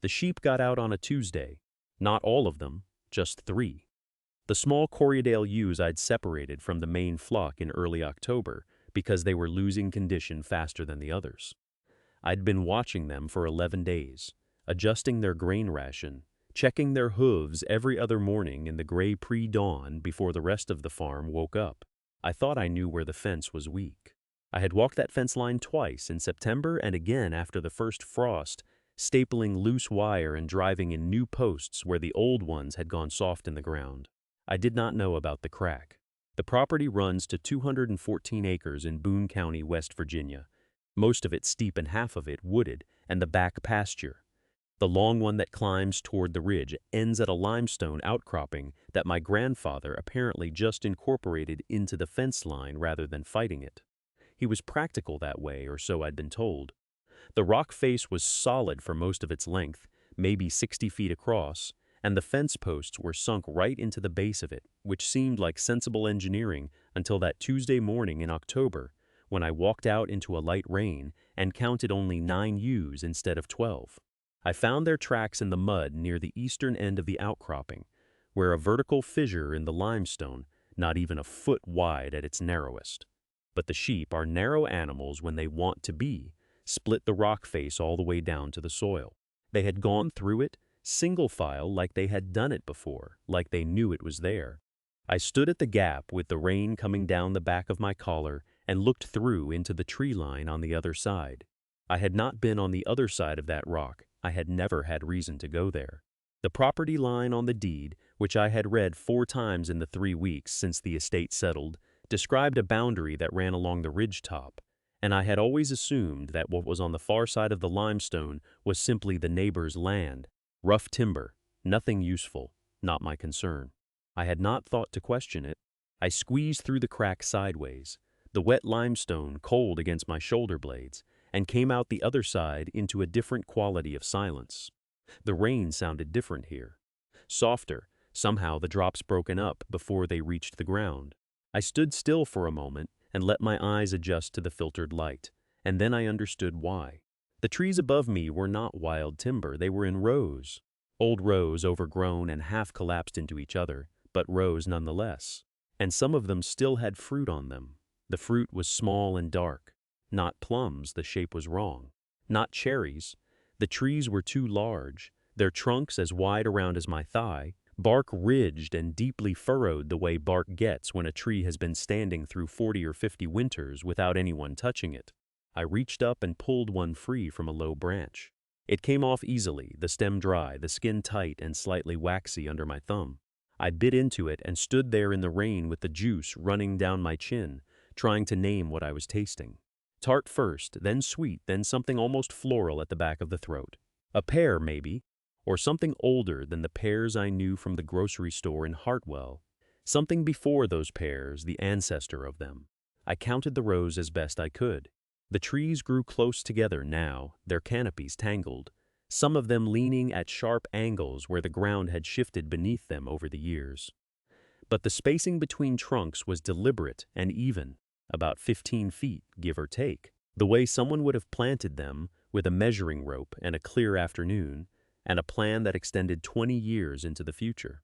The sheep got out on a Tuesday. Not all of them, just 3. The small Corriedale ewes I'd separated from the main flock in early October because they were losing condition faster than the others. I'd been watching them for 11 days, adjusting their grain ration, checking their hooves every other morning in the gray pre-dawn before the rest of the farm woke up. I thought I knew where the fence was weak. I had walked that fence line twice in September and again after the first frost, stapling loose wire and driving in new posts where the old ones had gone soft in the ground. I did not know about the crack. The property runs to 214 acres in Boone County, West Virginia, most of it steep and half of it wooded, and the back pasture. The long one that climbs toward the ridge ends at a limestone outcropping that my grandfather apparently just incorporated into the fence line rather than fighting it. He was practical that way, or so I'd been told. The rock face was solid for most of its length, maybe 60 feet across, and the fence posts were sunk right into the base of it, which seemed like sensible engineering until that Tuesday morning in October, when I walked out into a light rain and counted only 9 ewes instead of 12. I found their tracks in the mud near the eastern end of the outcropping, where a vertical fissure in the limestone, not even a foot wide at its narrowest. But the sheep are narrow animals when they want to be, split the rock face all the way down to the soil. They had gone through it, single file, like they had done it before, like they knew it was there. I stood at the gap with the rain coming down the back of my collar and looked through into the tree line on the other side. I had not been on the other side of that rock. I had never had reason to go there. The property line on the deed, which I had read 4 times in the 3 weeks since the estate settled, described a boundary that ran along the ridge top, and I had always assumed that what was on the far side of the limestone was simply the neighbor's land. Rough timber, nothing useful, not my concern. I had not thought to question it. I squeezed through the crack sideways, the wet limestone cold against my shoulder blades, and came out the other side into a different quality of silence. The rain sounded different here. Softer, somehow the drops broken up before they reached the ground. I stood still for a moment and let my eyes adjust to the filtered light, and then I understood why. The trees above me were not wild timber, they were in rows. Old rows overgrown and half collapsed into each other, but rows nonetheless. And some of them still had fruit on them. The fruit was small and dark. Not plums, the shape was wrong. Not cherries. The trees were too large, their trunks as wide around as my thigh, bark ridged and deeply furrowed the way bark gets when a tree has been standing through 40 or 50 winters without anyone touching it. I reached up and pulled one free from a low branch. It came off easily, the stem dry, the skin tight and slightly waxy under my thumb. I bit into it and stood there in the rain with the juice running down my chin, trying to name what I was tasting. Tart first, then sweet, then something almost floral at the back of the throat. A pear, maybe, or something older than the pears I knew from the grocery store in Hartwell. Something before those pears, the ancestor of them. I counted the rows as best I could. The trees grew close together now, their canopies tangled, some of them leaning at sharp angles where the ground had shifted beneath them over the years. But the spacing between trunks was deliberate and even, about 15 feet, give or take, the way someone would have planted them with a measuring rope and a clear afternoon, and a plan that extended 20 years into the future.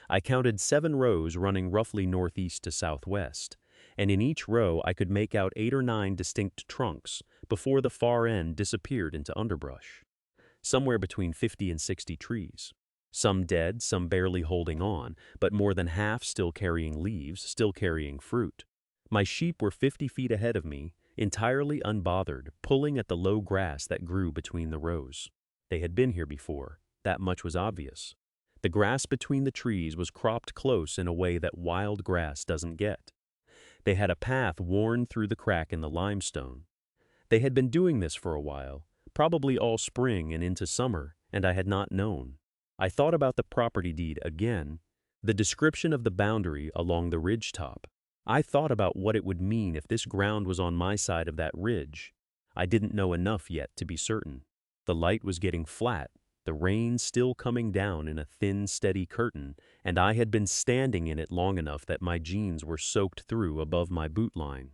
I counted 7 rows running roughly northeast to southwest, and in each row I could make out 8 or 9 distinct trunks before the far end disappeared into underbrush. Somewhere between 50 and 60 trees. Some dead, some barely holding on, but more than half still carrying leaves, still carrying fruit. My sheep were 50 feet ahead of me, entirely unbothered, pulling at the low grass that grew between the rows. They had been here before, that much was obvious. The grass between the trees was cropped close in a way that wild grass doesn't get. They had a path worn through the crack in the limestone. They had been doing this for a while, probably all spring and into summer, and I had not known. I thought about the property deed again, the description of the boundary along the ridge top. I thought about what it would mean if this ground was on my side of that ridge. I didn't know enough yet to be certain. The light was getting flat, the rain still coming down in a thin, steady curtain, and I had been standing in it long enough that my jeans were soaked through above my boot line.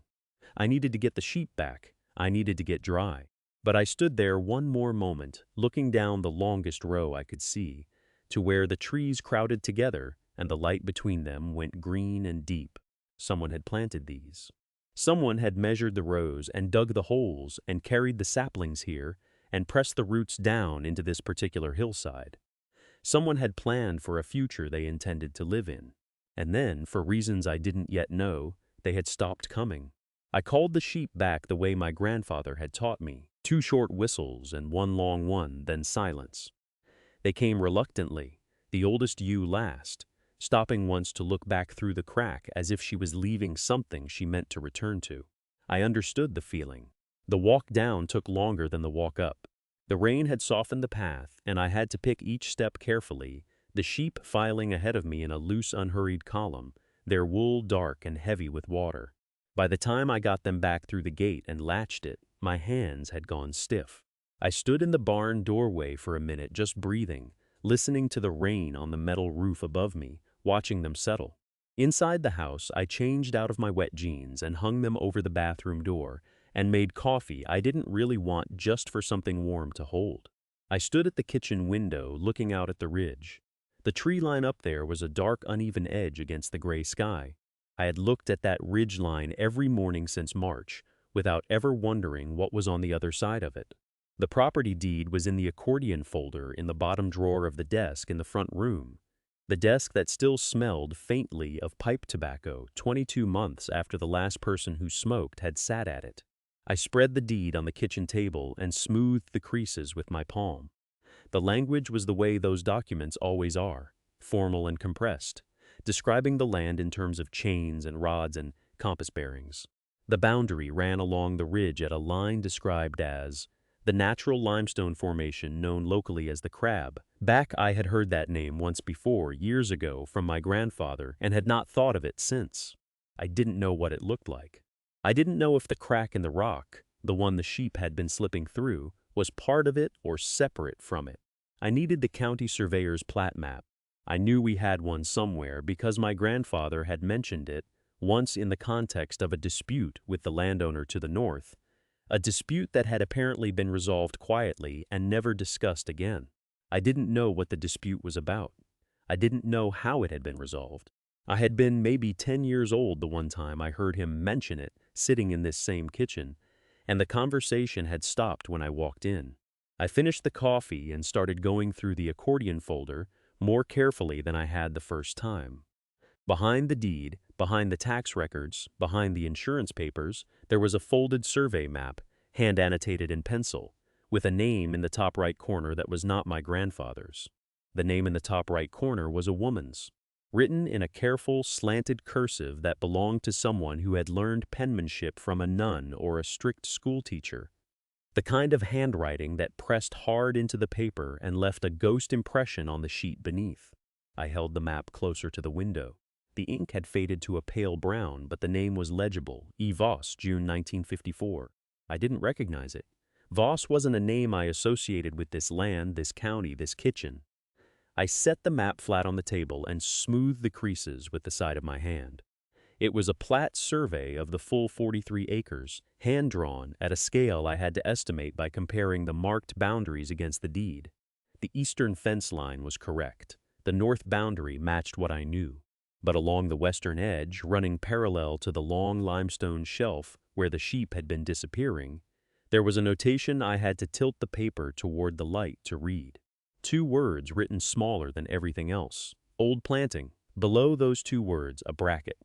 I needed to get the sheep back. I needed to get dry. But I stood there one more moment, looking down the longest row I could see, to where the trees crowded together and the light between them went green and deep. Someone had planted these. Someone had measured the rows and dug the holes and carried the saplings here and pressed the roots down into this particular hillside. Someone had planned for a future they intended to live in. And then, for reasons I didn't yet know, they had stopped coming. I called the sheep back the way my grandfather had taught me. 2 short whistles and 1 long one, then silence. They came reluctantly, the oldest ewe last, stopping once to look back through the crack as if she was leaving something she meant to return to. I understood the feeling. The walk down took longer than the walk up. The rain had softened the path, and I had to pick each step carefully, the sheep filing ahead of me in a loose, unhurried column, their wool dark and heavy with water. By the time I got them back through the gate and latched it, my hands had gone stiff. I stood in the barn doorway for a minute, just breathing, listening to the rain on the metal roof above me, watching them settle. Inside the house, I changed out of my wet jeans and hung them over the bathroom door and made coffee I didn't really want just for something warm to hold. I stood at the kitchen window looking out at the ridge. The tree line up there was a dark, uneven edge against the gray sky. I had looked at that ridge line every morning since March, without ever wondering what was on the other side of it. The property deed was in the accordion folder in the bottom drawer of the desk in the front room, the desk that still smelled faintly of pipe tobacco 22 months after the last person who smoked had sat at it. I spread the deed on the kitchen table and smoothed the creases with my palm. The language was the way those documents always are, formal and compressed, describing the land in terms of chains and rods and compass bearings. The boundary ran along the ridge at a line described as the natural limestone formation known locally as the Crab. Back I had heard that name once before, years ago, from my grandfather, and had not thought of it since. I didn't know what it looked like. I didn't know if the crack in the rock, the one the sheep had been slipping through, was part of it or separate from it. I needed the county surveyor's plat map. I knew we had one somewhere because my grandfather had mentioned it once in the context of a dispute with the landowner to the north, a dispute that had apparently been resolved quietly and never discussed again. I didn't know what the dispute was about. I didn't know how it had been resolved. I had been maybe 10 years old the one time I heard him mention it, sitting in this same kitchen, and the conversation had stopped when I walked in. I finished the coffee and started going through the accordion folder more carefully than I had the first time. Behind the deed, behind the tax records, behind the insurance papers, there was a folded survey map, hand-annotated in pencil, with a name in the top right corner that was not my grandfather's. The name in the top right corner was a woman's, written in a careful, slanted cursive that belonged to someone who had learned penmanship from a nun or a strict schoolteacher. The kind of handwriting that pressed hard into the paper and left a ghost impression on the sheet beneath. I held the map closer to the window. The ink had faded to a pale brown, but the name was legible, E. Voss, June 1954. I didn't recognize it. Voss wasn't a name I associated with this land, this county, this kitchen. I set the map flat on the table and smoothed the creases with the side of my hand. It was a plat survey of the full 43 acres, hand-drawn at a scale I had to estimate by comparing the marked boundaries against the deed. The eastern fence line was correct. The north boundary matched what I knew. But along the western edge, running parallel to the long limestone shelf where the sheep had been disappearing, there was a notation I had to tilt the paper toward the light to read. 2 words written smaller than everything else. Old planting. Below those 2 words, a bracket.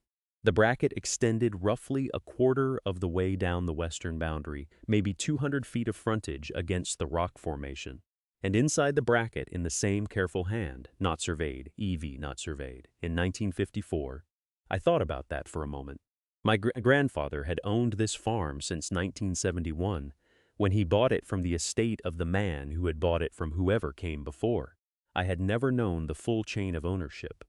The bracket extended roughly a quarter of the way down the western boundary, maybe 200 feet of frontage against the rock formation. And inside the bracket, in the same careful hand, not surveyed, EV not surveyed, in 1954, I thought about that for a moment. My grandfather had owned this farm since 1971, when he bought it from the estate of the man who had bought it from whoever came before. I had never known the full chain of ownership.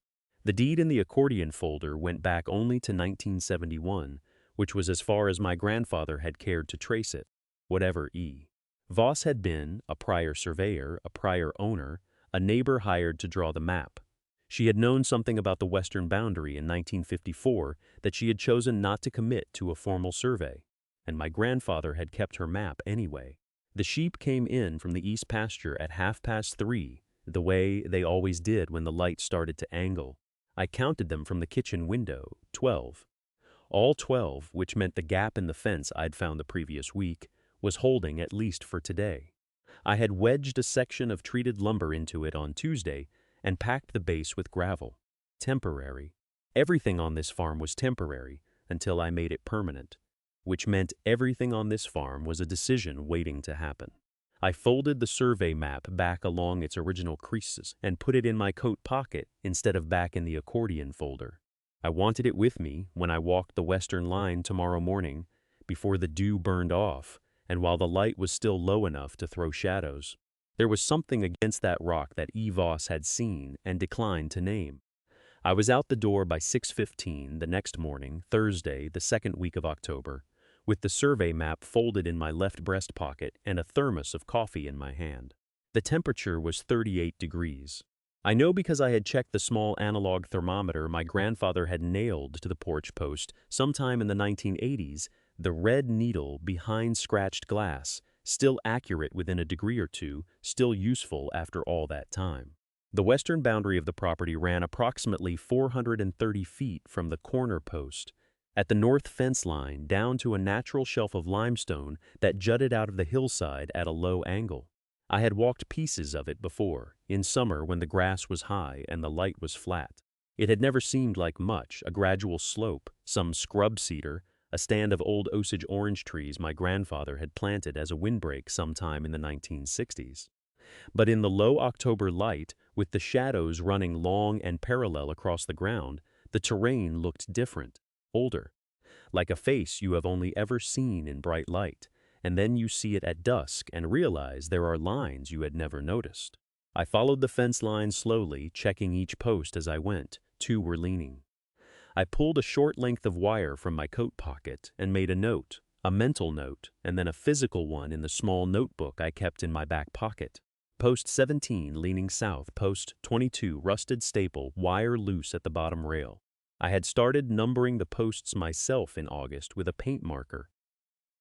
The deed in the accordion folder went back only to 1971, which was as far as my grandfather had cared to trace it, whatever E. Voss had been a prior surveyor, a prior owner, a neighbor hired to draw the map. She had known something about the western boundary in 1954 that she had chosen not to commit to a formal survey, and my grandfather had kept her map anyway. The sheep came in from the east pasture at 3:30, the way they always did when the light started to angle. I counted them from the kitchen window, 12. All 12, which meant the gap in the fence I'd found the previous week, was holding at least for today. I had wedged a section of treated lumber into it on Tuesday and packed the base with gravel. Temporary. Everything on this farm was temporary until I made it permanent, which meant everything on this farm was a decision waiting to happen. I folded the survey map back along its original creases and put it in my coat pocket instead of back in the accordion folder. I wanted it with me when I walked the western line tomorrow morning, before the dew burned off and while the light was still low enough to throw shadows. There was something against that rock that E. Voss had seen and declined to name. I was out the door by 6:15 the next morning, Thursday, the second week of October, with the survey map folded in my left breast pocket and a thermos of coffee in my hand. The temperature was 38 degrees. I know because I had checked the small analog thermometer my grandfather had nailed to the porch post sometime in the 1980s, the red needle behind scratched glass, still accurate within a degree or two, still useful after all that time. The western boundary of the property ran approximately 430 feet from the corner post at the north fence line down to a natural shelf of limestone that jutted out of the hillside at a low angle. I had walked pieces of it before, in summer when the grass was high and the light was flat. It had never seemed like much, a gradual slope, some scrub cedar, a stand of old Osage orange trees my grandfather had planted as a windbreak sometime in the 1960s. But in the low October light, with the shadows running long and parallel across the ground, the terrain looked different, older, like a face you have only ever seen in bright light, and then you see it at dusk and realize there are lines you had never noticed. I followed the fence line slowly, checking each post as I went. 2 were leaning. I pulled a short length of wire from my coat pocket and made a note, a mental note, and then a physical one in the small notebook I kept in my back pocket. Post 17 leaning south, post 22 rusted staple, wire loose at the bottom rail. I had started numbering the posts myself in August with a paint marker,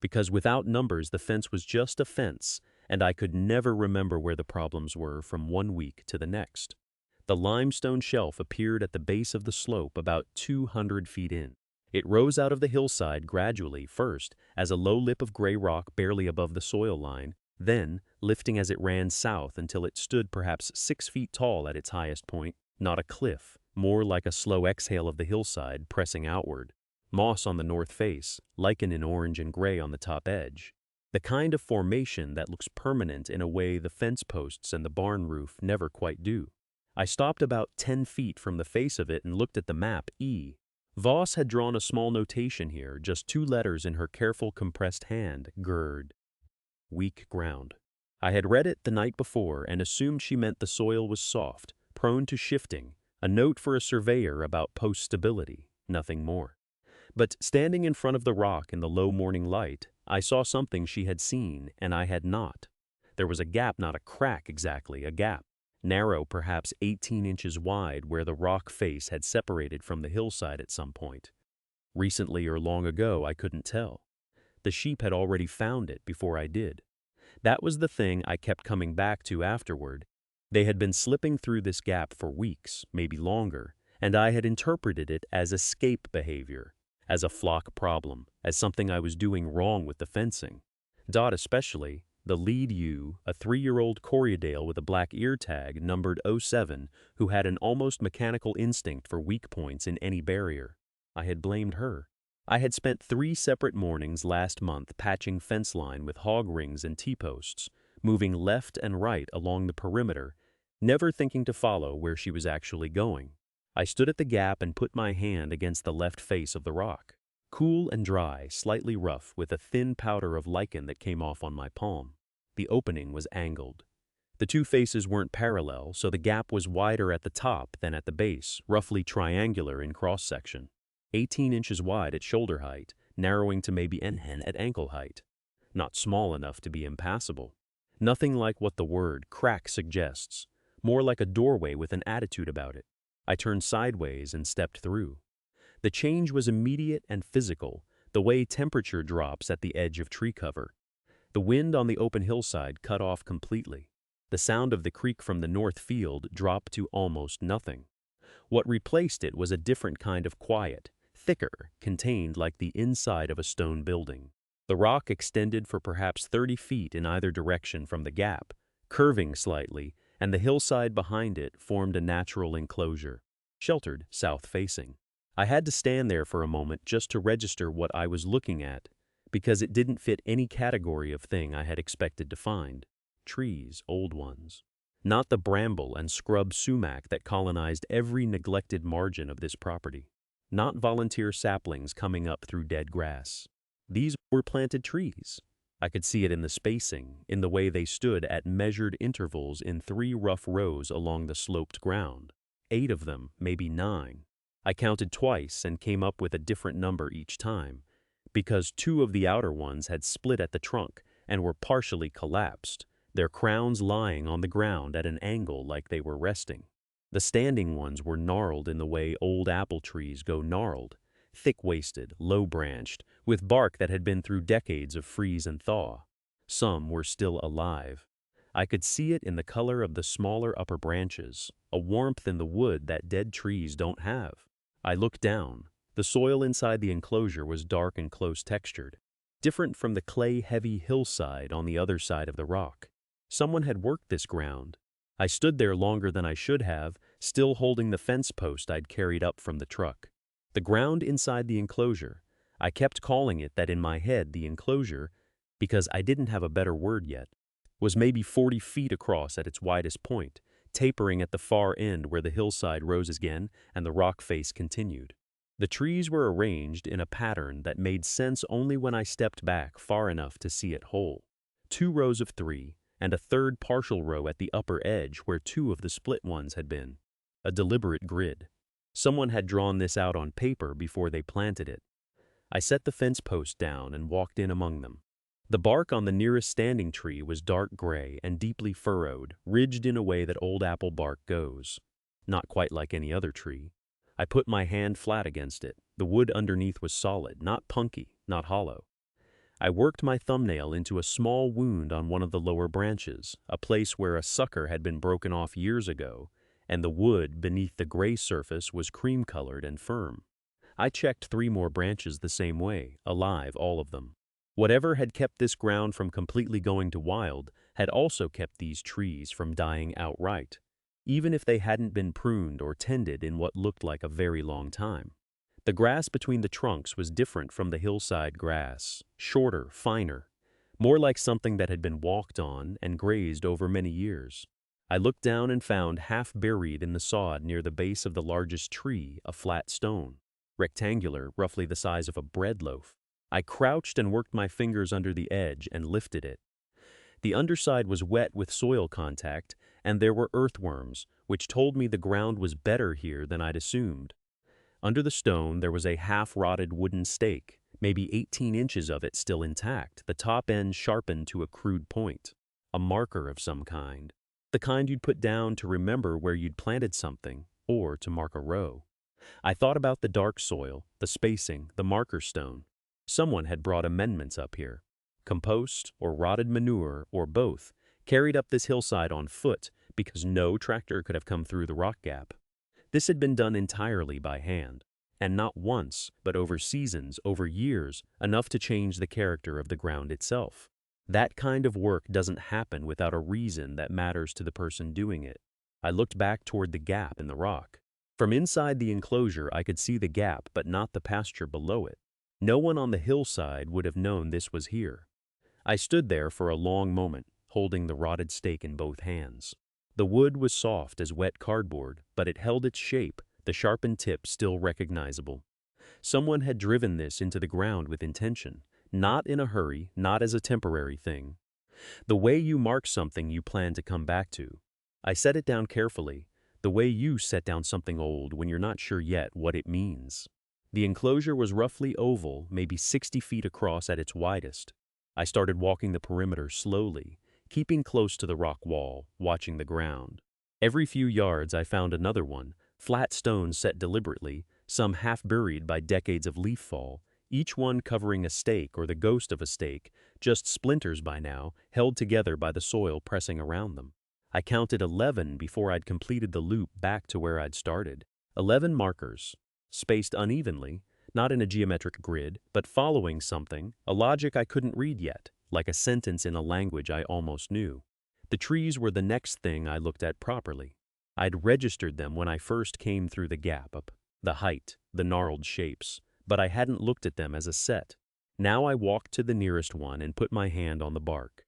because without numbers the fence was just a fence, and I could never remember where the problems were from one week to the next. The limestone shelf appeared at the base of the slope about 200 feet in. It rose out of the hillside gradually, first as a low lip of gray rock barely above the soil line, then lifting as it ran south until it stood perhaps 6 feet tall at its highest point, not a cliff, more like a slow exhale of the hillside pressing outward. Moss on the north face, lichen in orange and gray on the top edge. The kind of formation that looks permanent in a way the fence posts and the barn roof never quite do. I stopped about 10 feet from the face of it and looked at the map. E. Voss had drawn a small notation here, just 2 letters in her careful compressed hand, GERD. Weak ground. I had read it the night before and assumed she meant the soil was soft, prone to shifting, a note for a surveyor about post stability, nothing more. But standing in front of the rock in the low morning light, I saw something she had seen and I had not. There was a gap, not a crack exactly, a gap, narrow perhaps 18 inches wide where the rock face had separated from the hillside at some point. Recently or long ago, I couldn't tell. The sheep had already found it before I did. That was the thing I kept coming back to afterward. They had been slipping through this gap for weeks, maybe longer, and I had interpreted it as escape behavior, as a flock problem, as something I was doing wrong with the fencing. Dot especially, the lead ewe, a 3-year-old Corriedale with a black ear tag numbered 07, who had an almost mechanical instinct for weak points in any barrier. I had blamed her. I had spent 3 separate mornings last month patching fence line with hog rings and T-posts, moving left and right along the perimeter, never thinking to follow where she was actually going. I stood at the gap and put my hand against the left face of the rock. Cool and dry, slightly rough, with a thin powder of lichen that came off on my palm. The opening was angled. The 2 faces weren't parallel, so the gap was wider at the top than at the base, roughly triangular in cross-section. 18 inches wide at shoulder height, narrowing to maybe 10 at ankle height. Not small enough to be impassable. Nothing like what the word crack suggests, more like a doorway with an attitude about it. I turned sideways and stepped through. The change was immediate and physical, the way temperature drops at the edge of tree cover. The wind on the open hillside cut off completely. The sound of the creek from the north field dropped to almost nothing. What replaced it was a different kind of quiet, thicker, contained like the inside of a stone building. The rock extended for perhaps 30 feet in either direction from the gap, curving slightly, and the hillside behind it formed a natural enclosure, sheltered south-facing. I had to stand there for a moment just to register what I was looking at, because it didn't fit any category of thing I had expected to find. Trees, old ones. Not the bramble and scrub sumac that colonized every neglected margin of this property. Not volunteer saplings coming up through dead grass. These were planted trees. I could see it in the spacing, in the way they stood at measured intervals in 3 rough rows along the sloped ground. 8 of them, maybe 9. I counted twice and came up with a different number each time, because 2 of the outer ones had split at the trunk and were partially collapsed, their crowns lying on the ground at an angle like they were resting. The standing ones were gnarled in the way old apple trees go gnarled, thick-waisted, low-branched, with bark that had been through decades of freeze and thaw. Some were still alive. I could see it in the color of the smaller upper branches, a warmth in the wood that dead trees don't have. I looked down. The soil inside the enclosure was dark and close-textured, different from the clay-heavy hillside on the other side of the rock. Someone had worked this ground. I stood there longer than I should have, still holding the fence post I'd carried up from the truck. The ground inside the enclosure, I kept calling it that in my head, the enclosure, because I didn't have a better word yet, was maybe 40 feet across at its widest point, tapering at the far end where the hillside rose again and the rock face continued. The trees were arranged in a pattern that made sense only when I stepped back far enough to see it whole. 2 rows of 3, and a third partial row at the upper edge where 2 of the split ones had been. A deliberate grid. Someone had drawn this out on paper before they planted it. I set the fence post down and walked in among them. The bark on the nearest standing tree was dark gray and deeply furrowed, ridged in a way that old apple bark goes. Not quite like any other tree. I put my hand flat against it. The wood underneath was solid, not punky, not hollow. I worked my thumbnail into a small wound on one of the lower branches, a place where a sucker had been broken off years ago, and the wood beneath the gray surface was cream-colored and firm. I checked 3 more branches the same way, alive, all of them. Whatever had kept this ground from completely going to wild had also kept these trees from dying outright, even if they hadn't been pruned or tended in what looked like a very long time. The grass between the trunks was different from the hillside grass, shorter, finer, more like something that had been walked on and grazed over many years. I looked down and found half buried in the sod near the base of the largest tree a flat stone, rectangular, roughly the size of a bread loaf. I crouched and worked my fingers under the edge and lifted it. The underside was wet with soil contact, and there were earthworms, which told me the ground was better here than I'd assumed. Under the stone, there was a half-rotted wooden stake, maybe 18 inches of it still intact, the top end sharpened to a crude point, a marker of some kind, the kind you'd put down to remember where you'd planted something, or to mark a row. I thought about the dark soil, the spacing, the marker stone. Someone had brought amendments up here. Compost, or rotted manure, or both, carried up this hillside on foot because no tractor could have come through the rock gap. This had been done entirely by hand, and not once, but over seasons, over years, enough to change the character of the ground itself. That kind of work doesn't happen without a reason that matters to the person doing it. I looked back toward the gap in the rock. From inside the enclosure, I could see the gap, but not the pasture below it. No one on the hillside would have known this was here. I stood there for a long moment, holding the rotted stake in both hands. The wood was soft as wet cardboard, but it held its shape, the sharpened tip still recognizable. Someone had driven this into the ground with intention, not in a hurry, not as a temporary thing. The way you mark something you plan to come back to. I set it down carefully, the way you set down something old when you're not sure yet what it means. The enclosure was roughly oval, maybe 60 feet across at its widest. I started walking the perimeter slowly, keeping close to the rock wall, watching the ground. Every few yards I found another one, flat stones set deliberately, some half buried by decades of leaf fall, each one covering a stake or the ghost of a stake, just splinters by now, held together by the soil pressing around them. I counted 11 before I'd completed the loop back to where I'd started. 11 markers, spaced unevenly, not in a geometric grid, but following something, a logic I couldn't read yet, like a sentence in a language I almost knew. The trees were the next thing I looked at properly. I'd registered them when I first came through the gap up, the height, the gnarled shapes, but I hadn't looked at them as a set. Now I walked to the nearest one and put my hand on the bark.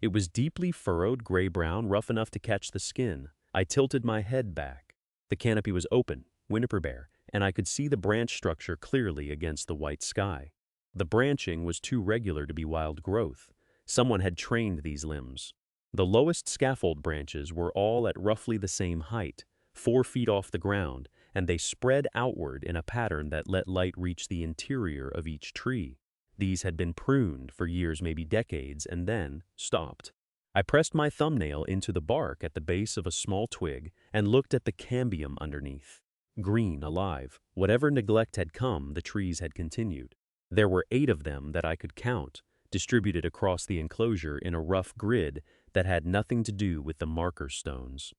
It was deeply furrowed gray-brown, rough enough to catch the skin. I tilted my head back. The canopy was open, Winniper bare, and I could see the branch structure clearly against the white sky. The branching was too regular to be wild growth. Someone had trained these limbs. The lowest scaffold branches were all at roughly the same height, 4 feet off the ground, and they spread outward in a pattern that let light reach the interior of each tree. These had been pruned for years, maybe decades, and then stopped. I pressed my thumbnail into the bark at the base of a small twig and looked at the cambium underneath. Green, alive. Whatever neglect had come, the trees had continued. There were 8 of them that I could count, distributed across the enclosure in a rough grid that had nothing to do with the marker stones.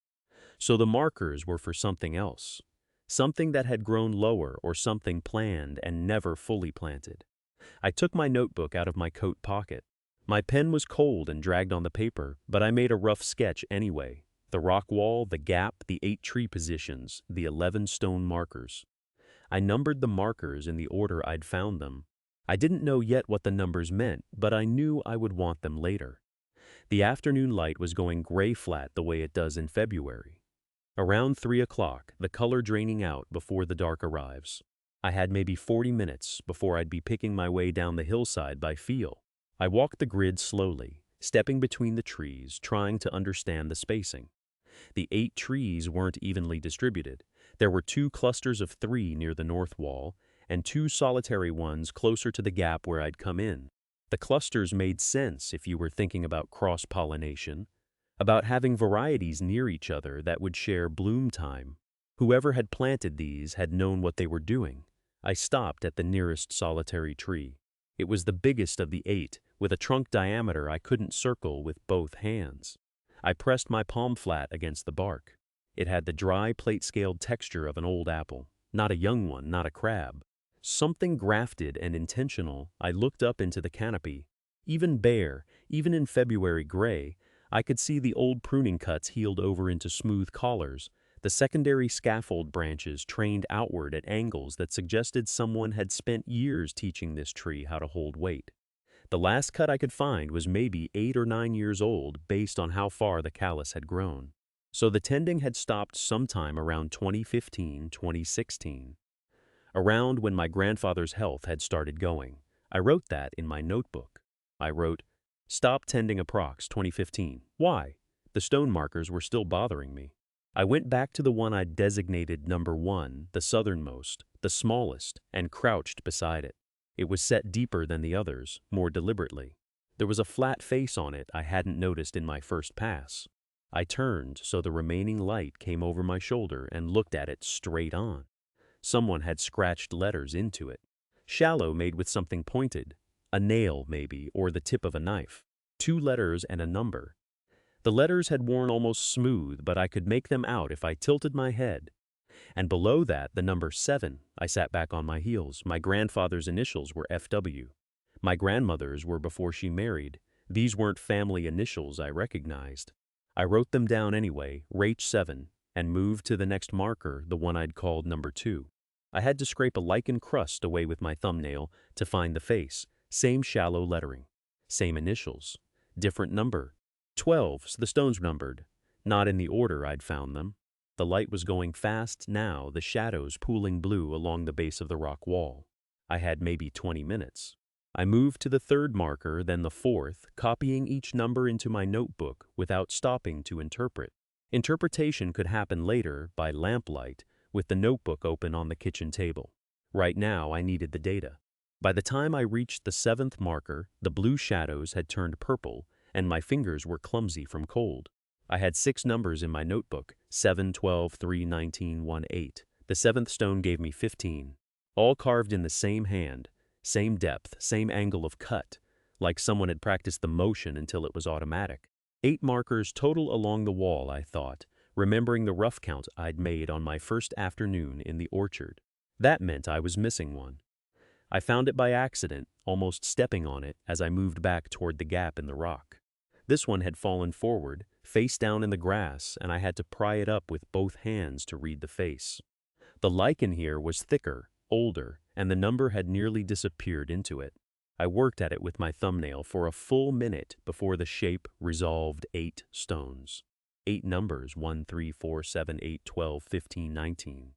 So the markers were for something else, something that had grown lower or something planned and never fully planted. I took my notebook out of my coat pocket. My pen was cold and dragged on the paper, but I made a rough sketch anyway. The rock wall, the gap, the 8 tree positions, the 11 stone markers. I numbered the markers in the order I'd found them. I didn't know yet what the numbers meant, but I knew I would want them later. The afternoon light was going gray flat the way it does in February. Around 3 o'clock, the color draining out before the dark arrives. I had maybe 40 minutes before I'd be picking my way down the hillside by feel. I walked the grid slowly, stepping between the trees, trying to understand the spacing. The 8 trees weren't evenly distributed. There were 2 clusters of 3 near the north wall, and 2 solitary ones closer to the gap where I'd come in. The clusters made sense if you were thinking about cross-pollination, about having varieties near each other that would share bloom time. Whoever had planted these had known what they were doing. I stopped at the nearest solitary tree. It was the biggest of the 8, with a trunk diameter I couldn't circle with both hands. I pressed my palm flat against the bark. It had the dry, plate-scaled texture of an old apple. Not a young one, not a crab. Something grafted and intentional. I looked up into the canopy. Even bare, even in February gray, I could see the old pruning cuts healed over into smooth collars, the secondary scaffold branches trained outward at angles that suggested someone had spent years teaching this tree how to hold weight. The last cut I could find was maybe 8 or 9 years old based on how far the callus had grown. So the tending had stopped sometime around 2015, 2016. Around when my grandfather's health had started going. I wrote that in my notebook. I wrote, "Stop tending approx 2015. Why?" The stone markers were still bothering me. I went back to the one I'd designated number 1, the southernmost, the smallest, and crouched beside it. It was set deeper than the others, more deliberately. There was a flat face on it I hadn't noticed in my first pass. I turned so the remaining light came over my shoulder and looked at it straight on. Someone had scratched letters into it. Shallow, made with something pointed. A nail, maybe, or the tip of a knife. 2 letters and a number. The letters had worn almost smooth, but I could make them out if I tilted my head. And below that, the number 7. I sat back on my heels. My grandfather's initials were FW. My grandmother's were before she married. These weren't family initials I recognized. I wrote them down anyway, Rach7, and moved to the next marker, the one I'd called number 2. I had to scrape a lichen crust away with my thumbnail to find the face. Same shallow lettering. Same initials. Different number. 12's the stones numbered. Not in the order I'd found them. The light was going fast now, the shadows pooling blue along the base of the rock wall. I had maybe 20 minutes. I moved to the 3rd marker, then the 4th, copying each number into my notebook without stopping to interpret. Interpretation could happen later, by lamplight, with the notebook open on the kitchen table. Right now, I needed the data. By the time I reached the 7th marker, the blue shadows had turned purple, and my fingers were clumsy from cold. I had 6 numbers in my notebook, 7, 12, 3, 19, 1, 8. The 7th stone gave me 15. All carved in the same hand, Same depth, same angle of cut, like someone had practiced the motion until it was automatic. 8 markers total along the wall, I thought, remembering the rough count I'd made on my first afternoon in the orchard. That meant I was missing one. I found it by accident, almost stepping on it as I moved back toward the gap in the rock. This one had fallen forward, face down in the grass, and I had to pry it up with both hands to read the face. The lichen here was thicker, older, and the number had nearly disappeared into it. I worked at it with my thumbnail for a full minute before the shape resolved 8 stones. 8 numbers, 1, 3, 4, 7, 8, 12, 15, 19.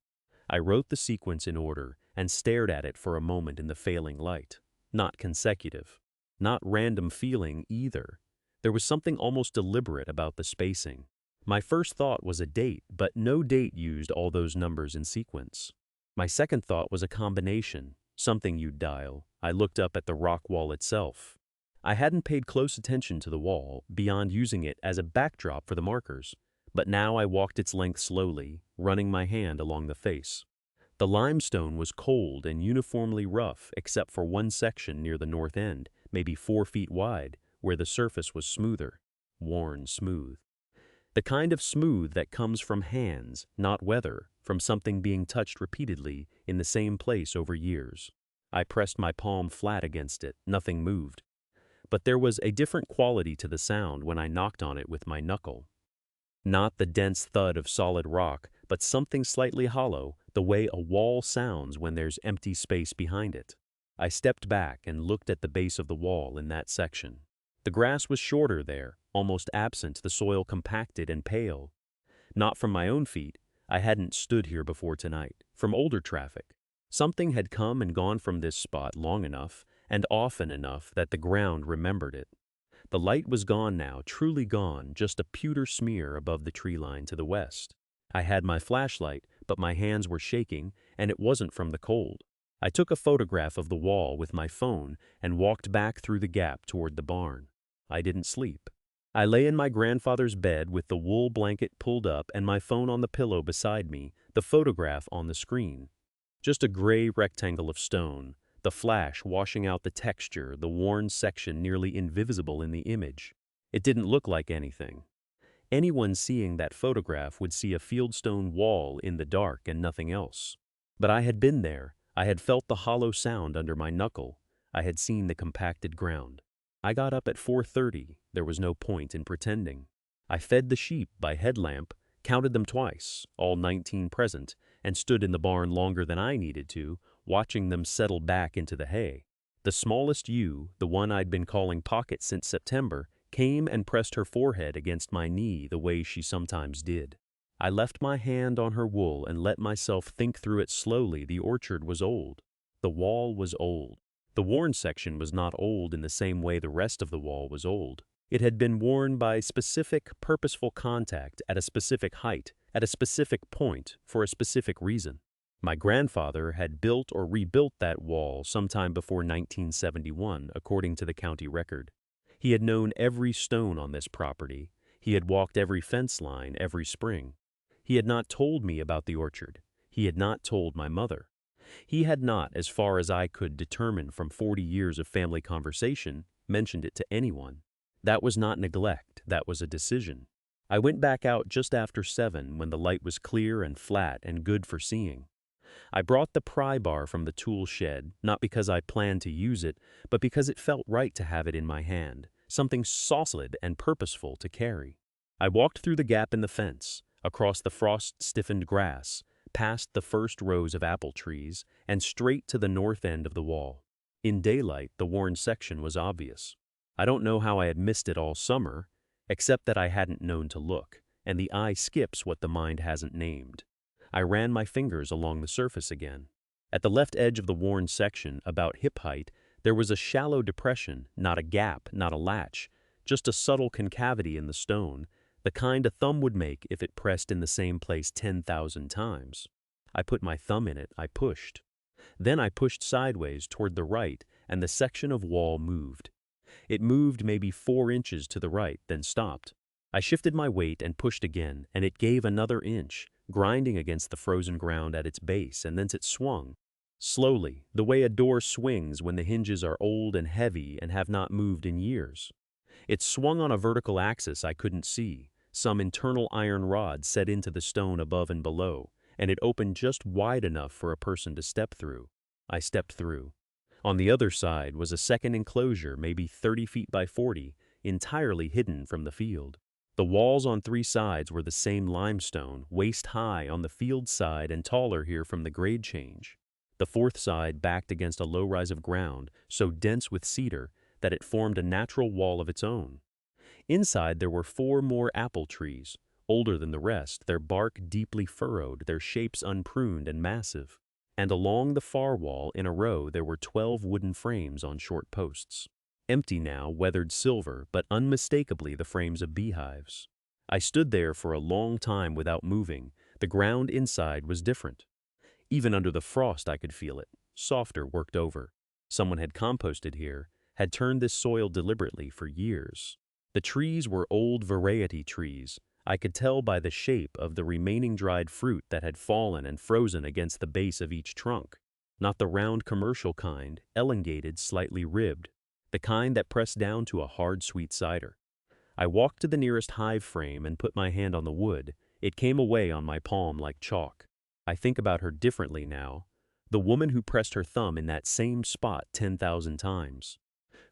I wrote the sequence in order and stared at it for a moment in the failing light. Not consecutive. Not random feeling either. There was something almost deliberate about the spacing. My first thought was a date, but no date used all those numbers in sequence. My second thought was a combination, something you'd dial. I looked up at the rock wall itself. I hadn't paid close attention to the wall, beyond using it as a backdrop for the markers, but now I walked its length slowly, running my hand along the face. The limestone was cold and uniformly rough except for one section near the north end, maybe 4 feet wide, where the surface was smoother, worn smooth. The kind of smooth that comes from hands, not weather, from something being touched repeatedly in the same place over years. I pressed my palm flat against it, nothing moved. But there was a different quality to the sound when I knocked on it with my knuckle. Not the dense thud of solid rock, but something slightly hollow, the way a wall sounds when there's empty space behind it. I stepped back and looked at the base of the wall in that section. The grass was shorter there, almost absent, the soil compacted and pale. Not from my own feet, I hadn't stood here before tonight, from older traffic. Something had come and gone from this spot long enough, and often enough that the ground remembered it. The light was gone now, truly gone, just a pewter smear above the tree line to the west. I had my flashlight, but my hands were shaking, and it wasn't from the cold. I took a photograph of the wall with my phone and walked back through the gap toward the barn. I didn't sleep. I lay in my grandfather's bed with the wool blanket pulled up and my phone on the pillow beside me, the photograph on the screen. Just a gray rectangle of stone, the flash washing out the texture, the worn section nearly invisible in the image. It didn't look like anything. Anyone seeing that photograph would see a fieldstone wall in the dark and nothing else. But I had been there. I had felt the hollow sound under my knuckle. I had seen the compacted ground. I got up at 4:30. There was no point in pretending. I fed the sheep by headlamp, counted them twice, all 19 present, and stood in the barn longer than I needed to, watching them settle back into the hay. The smallest ewe, the one I'd been calling Pocket since September, came and pressed her forehead against my knee the way she sometimes did. I left my hand on her wool and let myself think through it slowly. The orchard was old. The wall was old. The worn section was not old in the same way the rest of the wall was old. It had been worn by specific, purposeful contact at a specific height, at a specific point, for a specific reason. My grandfather had built or rebuilt that wall sometime before 1971, according to the county record. He had known every stone on this property. He had walked every fence line every spring. He had not told me about the orchard. He had not told my mother. He had not, as far as I could determine from 40 years of family conversation, mentioned it to anyone. That was not neglect, that was a decision. I went back out just after 7 when the light was clear and flat and good for seeing. I brought the pry bar from the tool shed, not because I planned to use it, but because it felt right to have it in my hand, something solid and purposeful to carry. I walked through the gap in the fence, across the frost-stiffened grass, past the first rows of apple trees, and straight to the north end of the wall. In daylight, the worn section was obvious. I don't know how I had missed it all summer, except that I hadn't known to look, and the eye skips what the mind hasn't named. I ran my fingers along the surface again. At the left edge of the worn section, about hip height, there was a shallow depression, not a gap, not a latch, just a subtle concavity in the stone, the kind a thumb would make if it pressed in the same place 10,000 times. I put my thumb in it, I pushed. Then I pushed sideways toward the right, and the section of wall moved. It moved maybe 4 inches to the right, then stopped. I shifted my weight and pushed again, and it gave another inch, grinding against the frozen ground at its base, and then it swung. Slowly, the way a door swings when the hinges are old and heavy and have not moved in years. It swung on a vertical axis I couldn't see, some internal iron rod set into the stone above and below, and it opened just wide enough for a person to step through. I stepped through. On the other side was a second enclosure, maybe 30 feet by 40, entirely hidden from the field. The walls on three sides were the same limestone, waist high on the field side and taller here from the grade change. The fourth side backed against a low rise of ground, so dense with cedar that it formed a natural wall of its own. Inside there were 4 more apple trees, older than the rest, their bark deeply furrowed, their shapes unpruned and massive. And along the far wall, in a row, there were 12 wooden frames on short posts. Empty now, weathered silver, but unmistakably the frames of beehives. I stood there for a long time without moving. The ground inside was different. Even under the frost I could feel it, softer, worked over. Someone had composted here, had turned this soil deliberately for years. The trees were old variety trees. I could tell by the shape of the remaining dried fruit that had fallen and frozen against the base of each trunk. Not the round commercial kind, elongated, slightly ribbed. The kind that pressed down to a hard sweet cider. I walked to the nearest hive frame and put my hand on the wood. It came away on my palm like chalk. I think about her differently now. The woman who pressed her thumb in that same spot 10,000 times.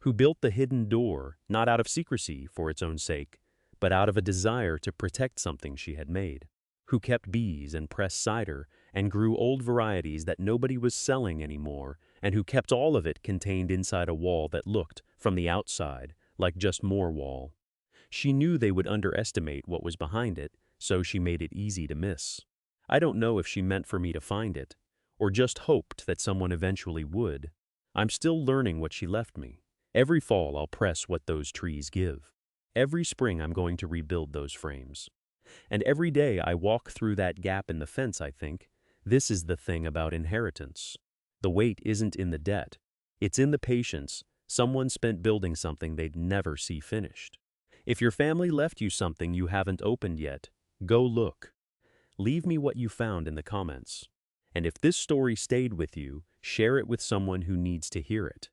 Who built the hidden door, not out of secrecy for its own sake, but out of a desire to protect something she had made. Who kept bees and pressed cider and grew old varieties that nobody was selling anymore, and who kept all of it contained inside a wall that looked, from the outside, like just more wall. She knew they would underestimate what was behind it, so she made it easy to miss. I don't know if she meant for me to find it, or just hoped that someone eventually would. I'm still learning what she left me. Every fall I'll press what those trees give. Every spring I'm going to rebuild those frames. And every day I walk through that gap in the fence, I think, this is the thing about inheritance. The weight isn't in the debt. It's in the patience someone spent building something they'd never see finished. If your family left you something you haven't opened yet, go look. Leave me what you found in the comments. And if this story stayed with you, share it with someone who needs to hear it.